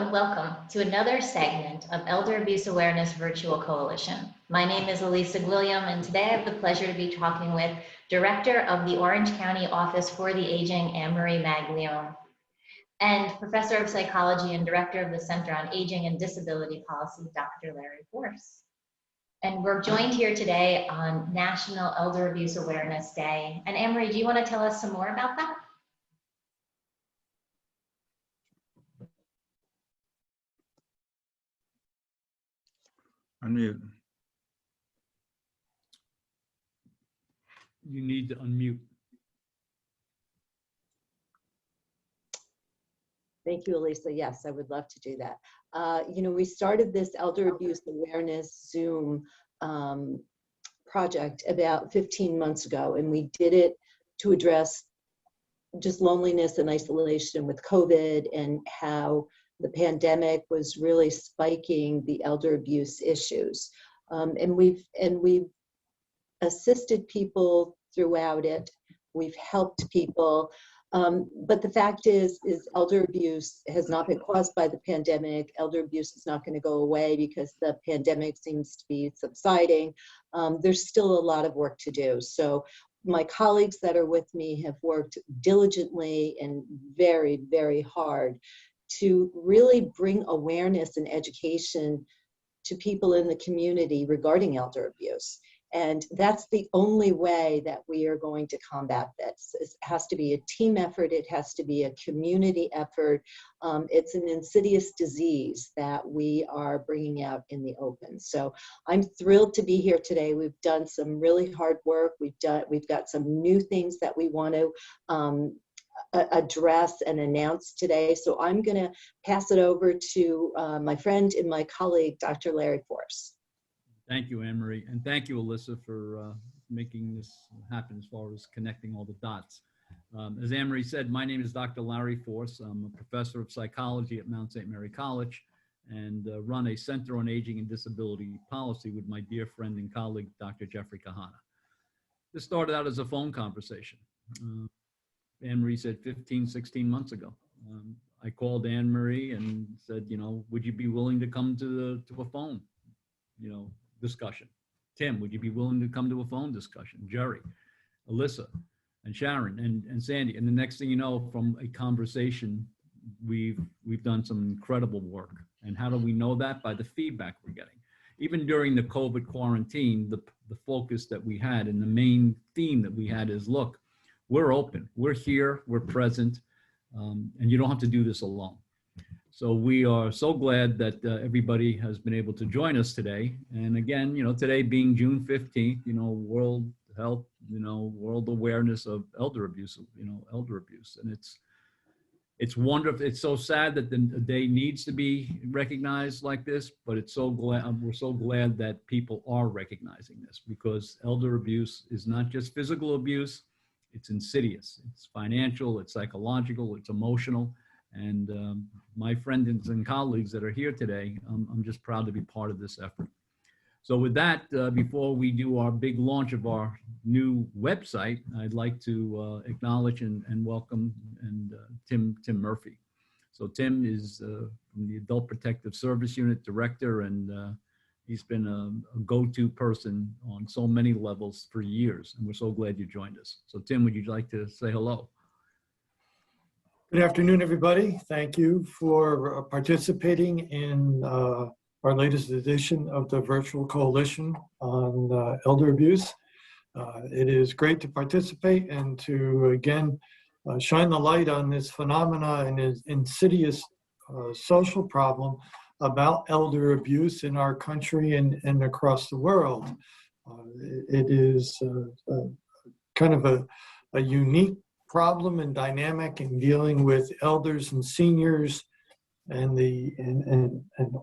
and welcome to another segment of Elder Abuse Awareness Virtual Coalition. My name is Elisa Gwilliam, and today I have the pleasure to be talking with Director of the Orange County Office for the Aging, Anne-Marie Maglione, and Professor of Psychology and Director of the Center on Aging and Disability Policy, Dr. Larry Force. And we're joined here today on National Elder Abuse Awareness Day. And Anne-Marie, do you want to tell us some more about that? Unmute. You need to unmute. Thank you, Elisa. Yes, I would love to do that. We started this Elder Abuse Awareness Zoom project about 15 months ago, and we did it to address just loneliness and isolation with COVID and how the pandemic was really spiking the elder abuse issues. And we've assisted people throughout it. We've helped people. But the fact is elder abuse has not been caused by the pandemic. Elder abuse is not going to go away because the pandemic seems to be subsiding. There's still a lot of work to do. So my colleagues that are with me have worked diligently and very, very hard to really bring awareness and education to people in the community regarding elder abuse. And that's the only way that we are going to combat this. It has to be a team effort. It has to be a community effort. It's an insidious disease that we are bringing out in the open. So I'm thrilled to be here today. We've done some really hard work. We've got some new things that we want to address and announce today. So I'm going to pass it over to my friend and my colleague, Dr. Larry Force. Thank you, Anne-Marie, and thank you, Alyssa, for making this happen as far as connecting all the dots. As Anne-Marie said, my name is Dr. Larry Force. I'm a professor of psychology at Mount St. Mary College and run a Center on Aging and Disability Policy with my dear friend and colleague, Dr. Jeffrey Kahana. This started out as a phone conversation. Anne-Marie said 15, 16 months ago. I called Anne-Marie and said, would you be willing to come to a phone, discussion? Tim, would you be willing to come to a phone discussion? Jerry, Alyssa, and Sharon, and Sandy. And the next thing you know, from a conversation, we've done some incredible work. And how do we know that? By the feedback we're getting. Even during the COVID quarantine, the focus that we had and the main theme that we had is, look, we're open, we're here, we're present, and you don't have to do this alone. So we are so glad that everybody has been able to join us today. And again, today being June 15th, World Health, World Awareness of Elder Abuse, elder abuse. And it's wonderful. It's so sad that the day needs to be recognized like this, but we're so glad that people are recognizing this, because elder abuse is not just physical abuse, it's insidious. It's financial, it's psychological, it's emotional. And my friends and colleagues that are here today, I'm just proud to be part of this effort. So with that, before we do our big launch of our new website, I'd like to acknowledge and welcome Tim Murphy. So Tim is from the Adult Protective Service Unit Director, and he's been a go-to person on so many levels for years, and we're so glad you joined us. So Tim, would you like to say hello? Good afternoon, everybody. Thank you for participating in our latest edition of the Virtual Coalition on Elder Abuse. It is great to participate and to, again, shine the light on this phenomena and this insidious social problem about elder abuse in our country and across the world. It is kind of a unique problem and dynamic in dealing with elders and seniors and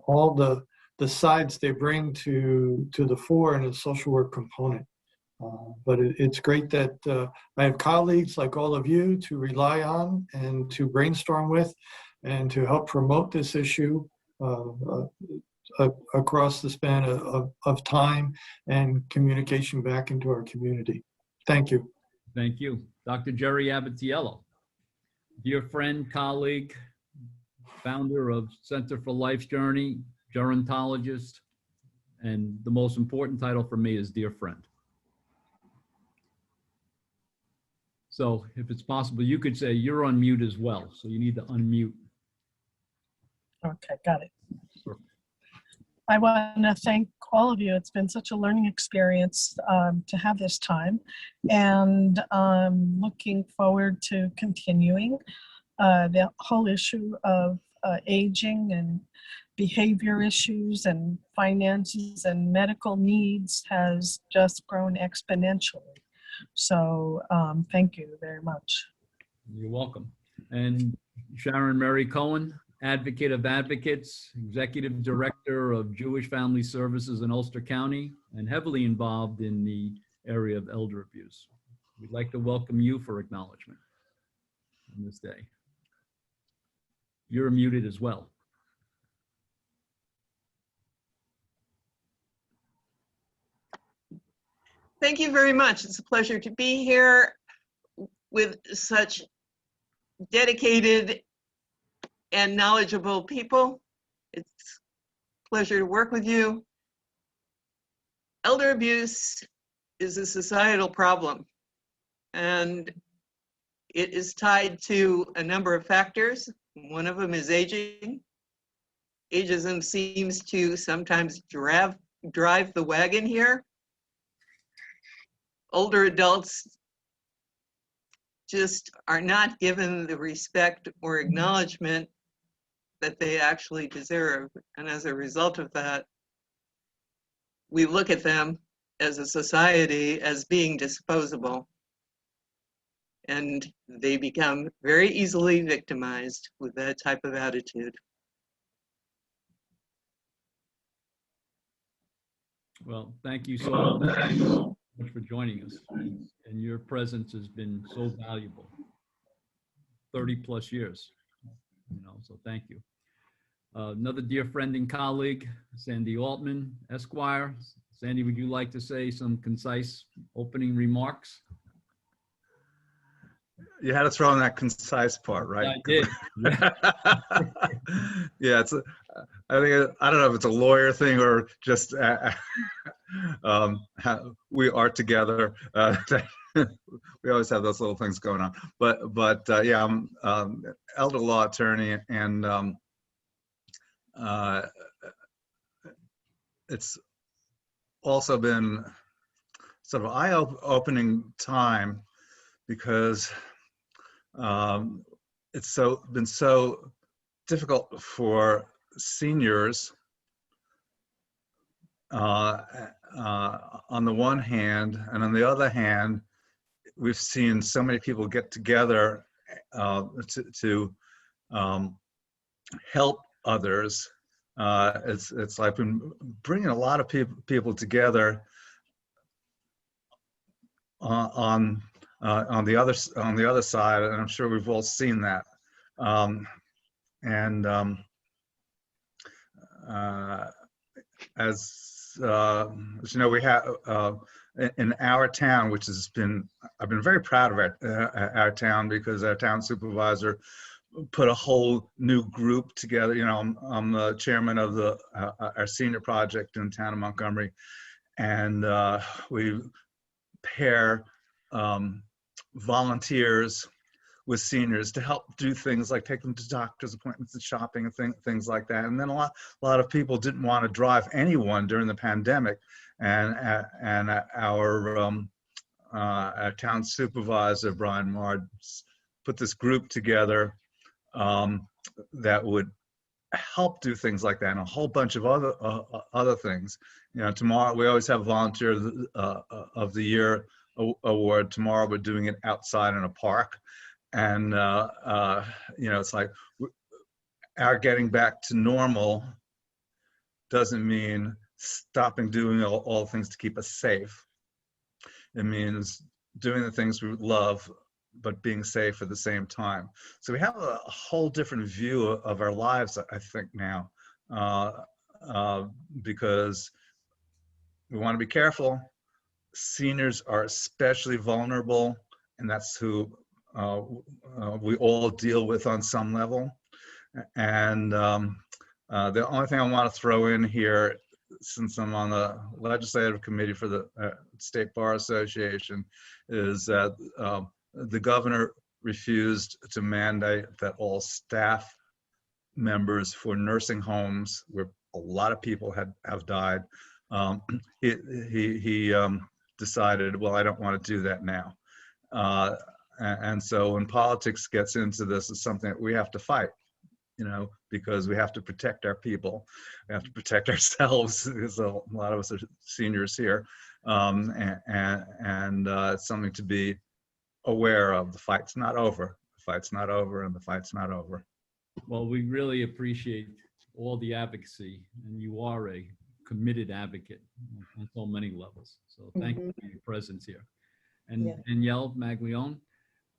all the sides they bring to the fore in a social work component. But it's great that I have colleagues like all of you to rely on and to brainstorm with and to help promote this issue across the span of time and communication back into our community. Thank you. Thank you. Dr. Jerry Abatiello, dear friend, colleague, founder of Center for Life's Journey, gerontologist, and the most important title for me is dear friend. So if it's possible, you could say you're on mute as well. So you need to unmute. Okay, got it. Perfect. I want to thank all of you. It's been such a learning experience to have this time, and I'm looking forward to continuing. The whole issue of aging and behavior issues and finances and medical needs has just grown exponentially. So thank you very much. You're welcome. And Sharon Mary Cohen, Advocate of Advocates, Executive Director of Jewish Family Services in Ulster County, and heavily involved in the area of elder abuse. We'd like to welcome you for acknowledgement on this day. You're muted as well. Thank you very much. It's a pleasure to be here with such dedicated and knowledgeable people. It's a pleasure to work with you. Elder abuse is a societal problem, and it is tied to a number of factors. One of them is aging. Ageism seems to sometimes drive the wagon here. Older adults just are not given the respect or acknowledgement that they actually deserve. And as a result of that, we look at them as a society as being disposable. And they become very easily victimized with that type of attitude. Well, thank you so much for joining us. And your presence has been so valuable. 30 plus years, so thank you. Another dear friend and colleague, Sandy Altman, Esquire. Sandy, would you like to say some concise opening remarks? You had to throw in that concise part, right? I did. Yeah, it's. I think I don't know if it's a lawyer thing or just how we are together. We always have those little things going on. But yeah, I'm elder law attorney, and it's also been sort of eye-opening time because it's been so difficult for seniors on the one hand, and on the other hand, we've seen so many people get together to help others. It's like been bringing a lot of people together on the other side, and I'm sure we've all seen that. As you know, we have in our town, which has been, I've been very proud of our town, because our town supervisor put a whole new group together. You know, I'm the chairman of our senior project in the town of Montgomery, and we pair volunteers with seniors to help do things like take them to doctor's appointments and shopping and things like that. And then a lot of people didn't want to drive anyone during the pandemic, and our town supervisor Brian Mard put this group together that would help do things like that, and a whole bunch of other things. You know, tomorrow we always have Volunteer of the Year award. Tomorrow we're doing it outside in a park, and you know, it's like our getting back to normal doesn't mean stopping doing all things to keep us safe. It means doing the things we love, but being safe at the same time. So we have a whole different view of our lives, I think, now, because we want to be careful. Seniors are especially vulnerable, and that's who we all deal with on some level. And the only thing I want to throw in here, since I'm on the legislative committee for the State Bar Association, is that the governor refused to mandate that all staff members for nursing homes, where a lot of people have died, he decided, well, I don't want to do that now. And so when politics gets into this, it's something that we have to fight, because we have to protect our people. We have to protect ourselves, because a lot of us are seniors here. And it's something to be aware of. The fight's not over. The fight's not over, and the fight's not over. Well, we really appreciate all the advocacy, and you are a committed advocate on so many levels. So thank you for your presence here. And Yeah. Danielle Maglione,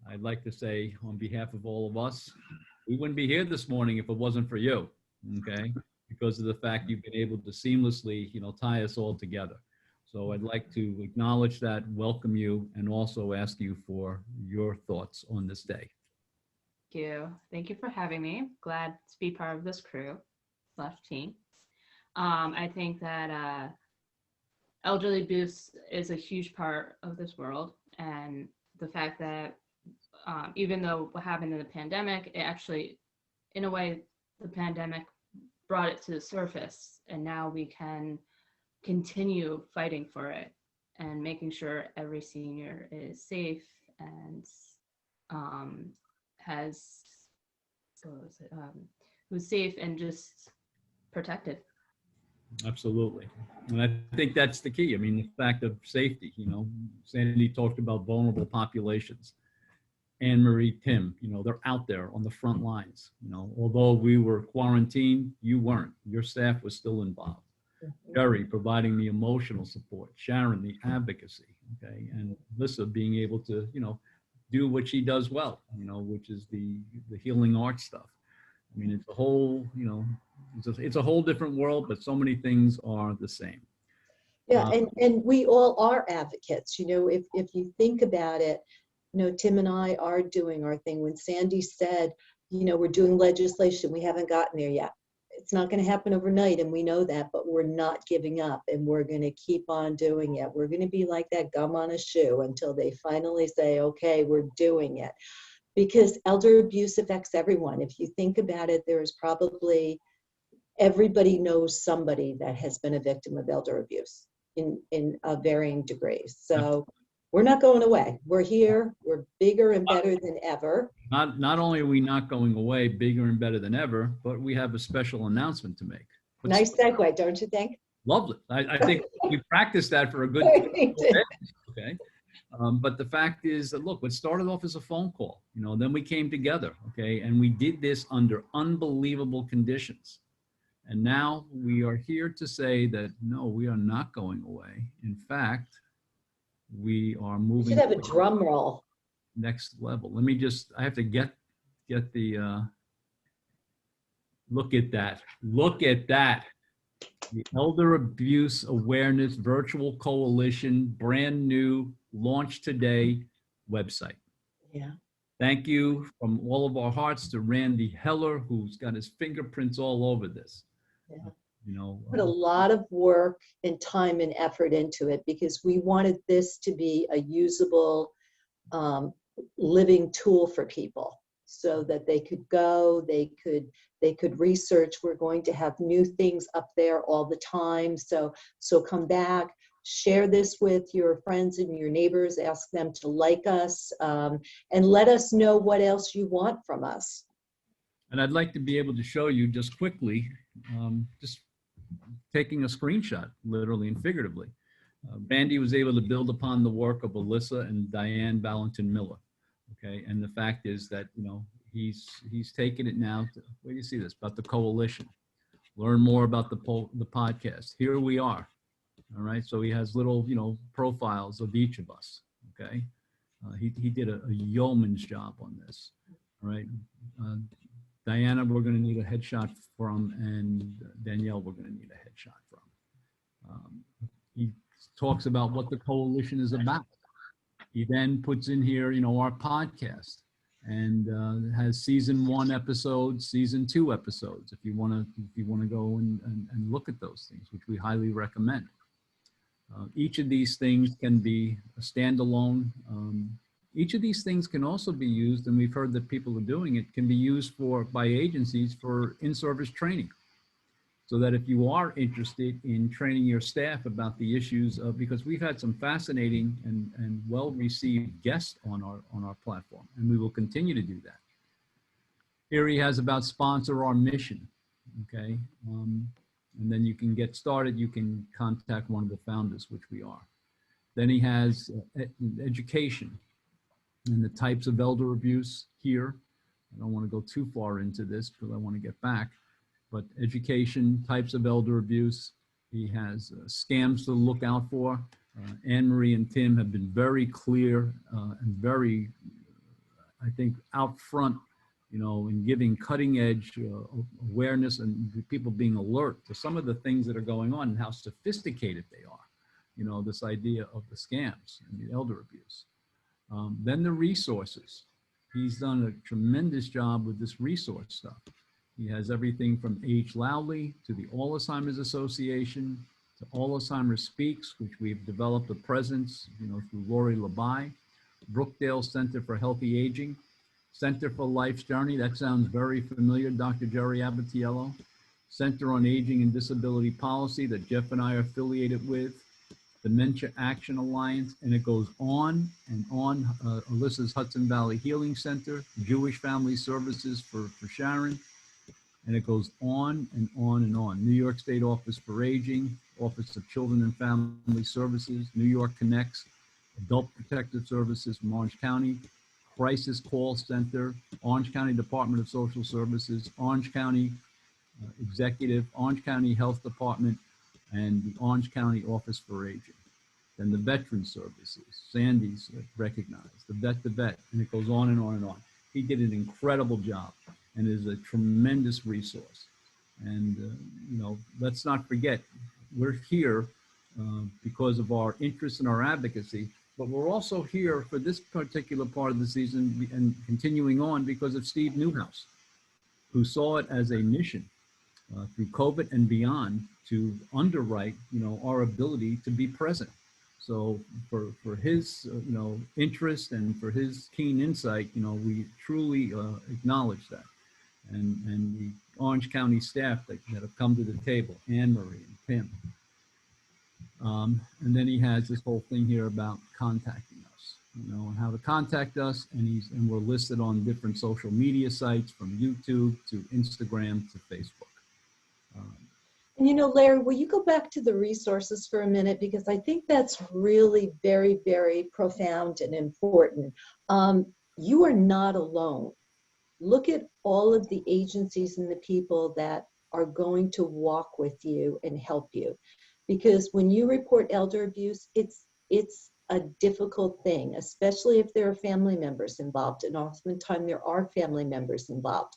I'd like to say on behalf of all of us, we wouldn't be here this morning if it wasn't for you, okay? Because of the fact you've been able to seamlessly, tie us all together. So I'd like to acknowledge that, welcome you, and also ask you for your thoughts on this day. Thank you. Thank you for having me. Glad to be part of this crew / team. I think that elderly abuse is a huge part of this world, and the fact that even though what happened in the pandemic, it actually, in a way, the pandemic brought it to the surface, and now we can continue fighting for it and making sure every senior is safe and who's safe and just protected. Absolutely. And I think that's the key. I mean, the fact of safety, Sandy talked about vulnerable populations. Anne Marie, Tim, they're out there on the front lines. Although we were quarantined, you weren't. Your staff was still involved. Jerry providing the emotional support, Sharon, the advocacy, okay, and Lissa being able to, do what she does well, which is the healing arts stuff. I mean, it's a whole, it's a whole different world, but so many things are the same. Yeah, and we all are advocates. If you think about it, Tim and I are doing our thing. When Sandy said, we're doing legislation, we haven't gotten there yet. It's not going to happen overnight, and we know that, but we're not giving up, and we're going to keep on doing it. We're going to be like that gum on a shoe until they finally say, okay, we're doing it. Because elder abuse affects everyone. If you think about it, there's probably, everybody knows somebody that has been a victim of elder abuse in varying degrees. So we're not going away. We're here. We're bigger and better than ever. Not only are we not going away, bigger and better than ever, but we have a special announcement to make. Nice segue, don't you think? Lovely. I think we practiced that for a good okay. But the fact is that, look, what started off as a phone call, then we came together, okay, and we did this under unbelievable conditions. And now we are here to say that, no, we are not going away. In fact, we are moving. You should have a drum roll. Next level. Let me just, I have to get the, look at that. Look at that. The Elder Abuse Awareness Virtual Coalition, brand new, launched today website. Yeah. Thank you from all of our hearts to Randy Heller, who's got his fingerprints all over this. Yeah. Put a lot of work and time and effort into it because we wanted this to be a usable living tool for people so that they could go, they could research. We're going to have new things up there all the time. So come back, share this with your friends and your neighbors, ask them to like us, and let us know what else you want from us. And I'd like to be able to show you just quickly, just taking a screenshot, literally and figuratively. Randy was able to build upon the work of Alyssa and Diane Valentin Miller. Okay, and the fact is that, he's taken it now to, where do you see this, about the coalition. Learn more about the podcast. Here we are. All right, so he has little, profiles of each of us. Okay, he did a yeoman's job on this. All right, Diana, we're going to need a headshot from, and Danielle, we're going to need a headshot from. He talks about what the coalition is about. He then puts in here, our podcast. and it has season 1 episodes, season 2 episodes, if you want to go and look at those things, which we highly recommend. Each of these things can be a standalone. Each of these things can also be used, and we've heard that people are doing it, can be used by agencies for in-service training. So that if you are interested in training your staff about the issues of, because we've had some fascinating and well-received guests on our platform, and we will continue to do that. Here he has about sponsor our mission, okay? And then you can get started, you can contact one of the founders, which we are. Then he has education and the types of elder abuse here. I don't want to go too far into this because I want to get back. But education, types of elder abuse. He has scams to look out for. Anne-Marie and Tim have been very clear and very, I think, out front, in giving cutting edge awareness and people being alert to some of the things that are going on and how sophisticated they are. This idea of the scams and the elder abuse. Then the resources. He's done a tremendous job with this resource stuff. He has everything from Age Loudly to the Alzheimer's Association to Alzheimer's Speaks, which we've developed a presence, through Lori Labai, Brookdale Center for Healthy Aging, Center for Life's Journey. That sounds very familiar, Dr. Jerry Abatiello. Center on Aging and Disability Policy that Jeff and I are affiliated with, Dementia Action Alliance, and it goes on and on. Alyssa's Hudson Valley Healing Center, Jewish Family Services for Sharon. And it goes on and on and on. New York State Office for Aging, Office of Children and Family Services, New York Connects, Adult Protective Services from Orange County, Crisis Call Center, Orange County Department of Social Services, Orange County Executive, Orange County Health Department, and the Orange County Office for Aging. Then the Veteran Services, Sandy's recognized, the Vet, and it goes on and on and on. He did an incredible job and is a tremendous resource. And, let's not forget, we're here because of our interest and our advocacy, but we're also here for this particular part of the season and continuing on because of Steve Newhouse, who saw it as a mission through COVID and beyond to underwrite, our ability to be present. So for his, interest and for his keen insight, we truly acknowledge that. And the Orange County staff that have come to the table, Anne-Marie and Tim. And then he has this whole thing here about contacting us, and how to contact us. And we're listed on different social media sites from YouTube to Instagram to Facebook. And Larry, will you go back to the resources for a minute? Because I think that's really very, very profound and important. You are not alone. Look at all of the agencies and the people that are going to walk with you and help you. Because when you report elder abuse, it's a difficult thing, especially if there are family members involved. And oftentimes there are family members involved.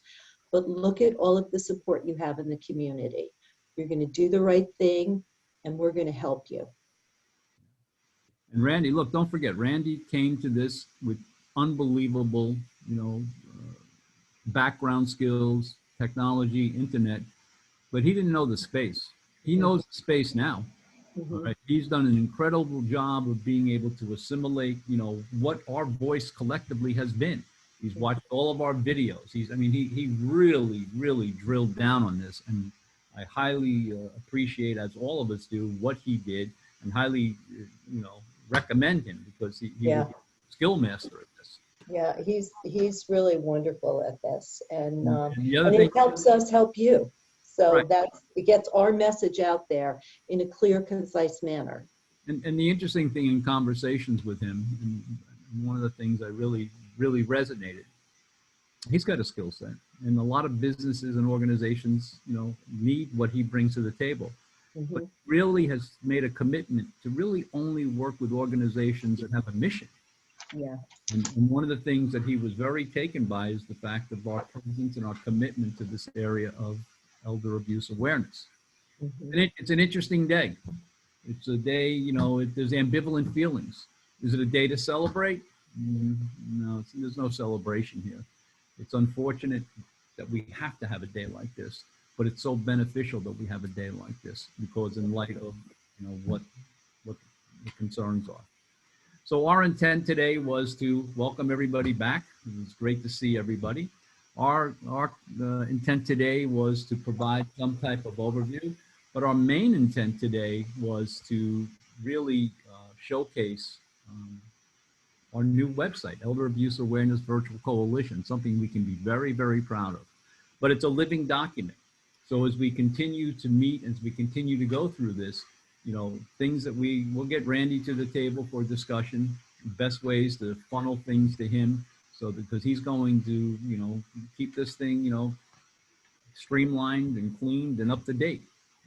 But look at all of the support you have in the community. You're going to do the right thing, and we're going to help you. And Randy, look, don't forget, Randy came to this with unbelievable, background skills, technology, internet, but he didn't know the space. He knows the space now. Mm-hmm. Right? He's done an incredible job of being able to assimilate, what our voice collectively has been. He's watched all of our videos. He really, really drilled down on this, and I highly appreciate, as all of us do, what he did, and highly, recommend him because he's a skill master at this. Yeah, he's really wonderful at this, and the other and thing, it helps us help you. So right. it gets our message out there in a clear, concise manner. And the interesting thing in conversations with him, and one of the things I really, really resonated, he's got a skill set, and a lot of businesses and organizations, need what he brings to the table. Mm-hmm. But really has made a commitment to really only work with organizations that have a mission. Yeah. And one of the things that he was very taken by is the fact of our presence and our commitment to this area of elder abuse awareness. Mm-hmm. And it's an interesting day. It's a day, there's ambivalent feelings. Is it a day to celebrate? no, there's no celebration here. It's unfortunate that we have to have a day like this, but it's so beneficial that we have a day like this because in light of what the concerns are. So our intent today was to welcome everybody back. It was great to see everybody. Our intent today was to provide some type of overview, but our main intent today was to really showcase our new website, Elder Abuse Awareness Virtual Coalition, something we can be very, very proud of. But it's a living document. So as we continue to meet, as we continue to go through this, things that we'll get Randy to the table for discussion, best ways to funnel things to him, so because he's going to, keep this thing, streamlined and cleaned and up to date.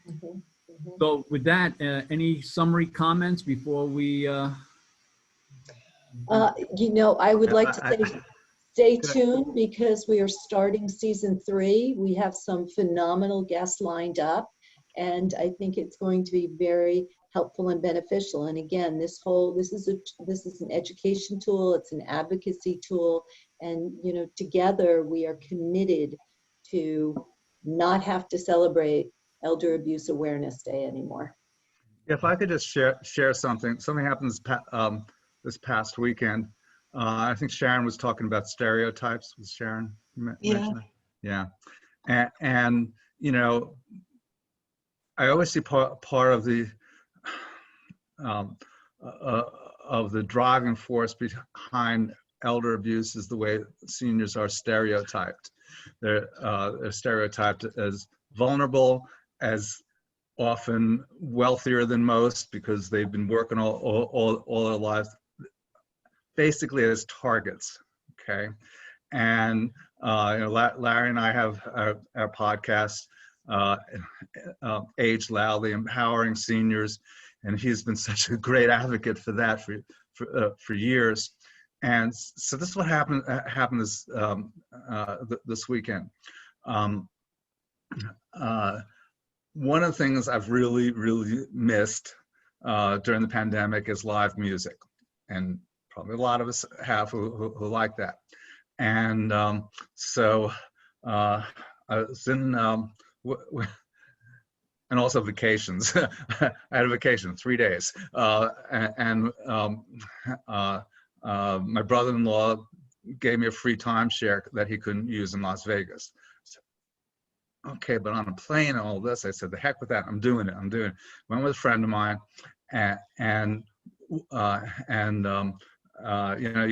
Mhm, mhm. So with that, any summary comments before we? I would like to say, stay Could I- tuned because we are starting season 3. We have some phenomenal guests lined up, and I think it's going to be very helpful and beneficial. And again, this is an education tool. It's an advocacy tool, and together we are committed to not have to celebrate Elder Abuse Awareness Day anymore. If I could just share something. Something happened this past weekend. I think Sharon was talking about stereotypes. Was Sharon mentioned that? Yeah. And I always see part of the driving force behind elder abuse is the way seniors are stereotyped. They're stereotyped as vulnerable, as often wealthier than most because they've been working all their lives, basically as targets. Okay. And Larry and I have our podcast, Age Loudly, Empowering Seniors, and he's been such a great advocate for that for years. And so this is what happened this weekend. One of the things I've really missed during the pandemic is live music, and probably a lot of us have who like that. And so I was in, and also vacations. I had a vacation, 3 days. My brother-in-law gave me a free timeshare that he couldn't use in Las Vegas. So, okay, but on a plane and all this, I said, the heck with that, I'm doing it. Went with a friend of mine, you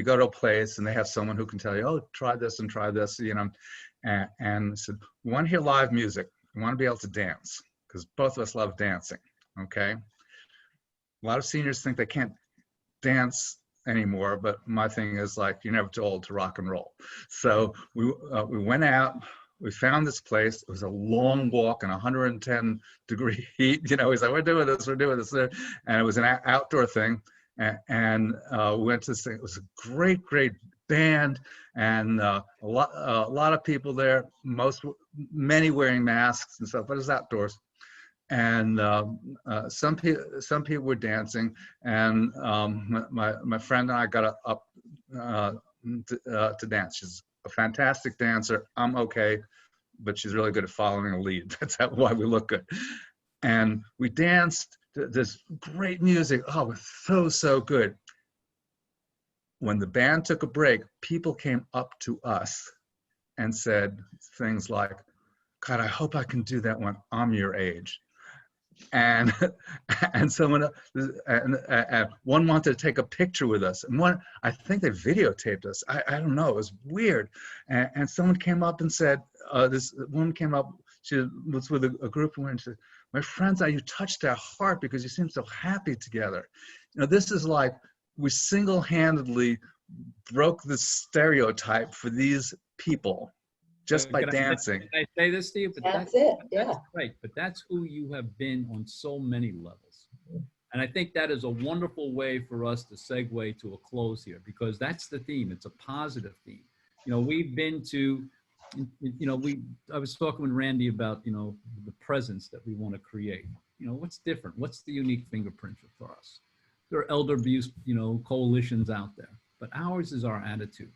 go to a place and they have someone who can tell you, oh, try this and try this, and I said, we want to hear live music. We want to be able to dance because both of us love dancing, okay? A lot of seniors think they can't dance anymore, but my thing is like, you're never too old to rock and roll. So we went out, we found this place. It was a long walk in 110-degree heat. He's like, we're doing this. And it was an outdoor thing. And we went to this thing. It was a great band, and a lot of people there. Many wearing masks and stuff, but it's outdoors. And some people were dancing, and my friend and I got up to dance. She's a fantastic dancer. I'm okay, but she's really good at following a lead. That's why we look good. And we danced. This great music. Oh, it was so good. When the band took a break, people came up to us and said things like, God, I hope I can do that when I'm your age. And someone and one wanted to take a picture with us, and one, I think they videotaped us. I don't know, it was weird. And someone came up and said, this woman came up, she was with a group and said, my friends, you touched our heart because you seem so happy together. This is like we single-handedly broke the stereotype for these people just by dancing. Can I say this to you? But That's it, yeah. That's right, but that's who you have been on so many levels. And I think that is a wonderful way for us to segue to a close here, because that's the theme. It's a positive theme. We've been to, I was talking with Randy about, the presence that we want to create. What's different? What's the unique fingerprint for us? There are elder abuse, coalitions out there. but ours is our attitude.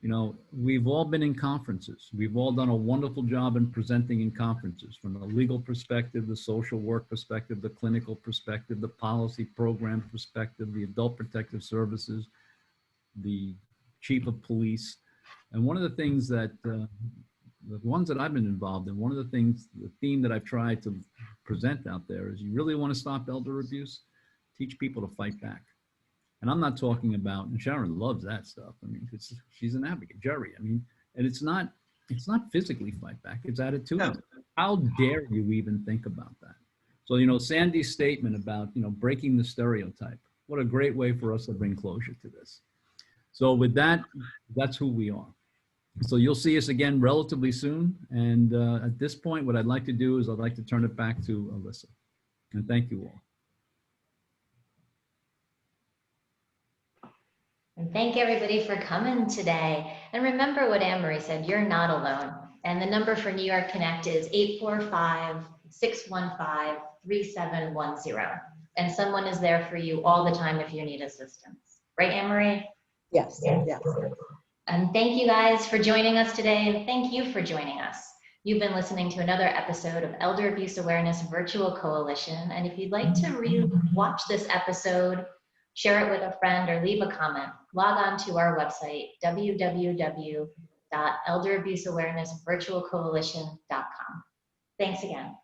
You know, we've all been in conferences. We've all done a wonderful job in presenting in conferences, from the legal perspective, the social work perspective, the clinical perspective, the policy program perspective, the adult protective services, the chief of police. And one of the things that, the ones that I've been involved in, one of the things, the theme that I've tried to present out there is, you really want to stop elder abuse? Teach people to fight back. And I'm not talking about, and Sharon loves that stuff. I mean, she's an advocate, Jerry. I mean, and it's not physically fight back, it's attitude. No. How dare you even think about that? So, you know, Sandy's statement about, you know, breaking the stereotype, what a great way for us to bring closure to this. So with that, that's who we are. So you'll see us again relatively soon. And at this point, what I'd like to do is I'd like to turn it back to Alyssa. And thank you all. And thank everybody for coming today. And remember what Anne-Marie said, you're not alone. And the number for New York Connect is 845-615-3710. And someone is there for you all the time if you need assistance. Right, Anne-Marie? Yes, yes. And thank you guys for joining us today. And thank you for joining us. You've been listening to another episode of Elder Abuse Awareness Virtual Coalition. And if you'd like to re-watch this episode, share it with a friend, or leave a comment, log on to our website, www.elderabuseawarenessvirtualcoalition.com. Thanks again.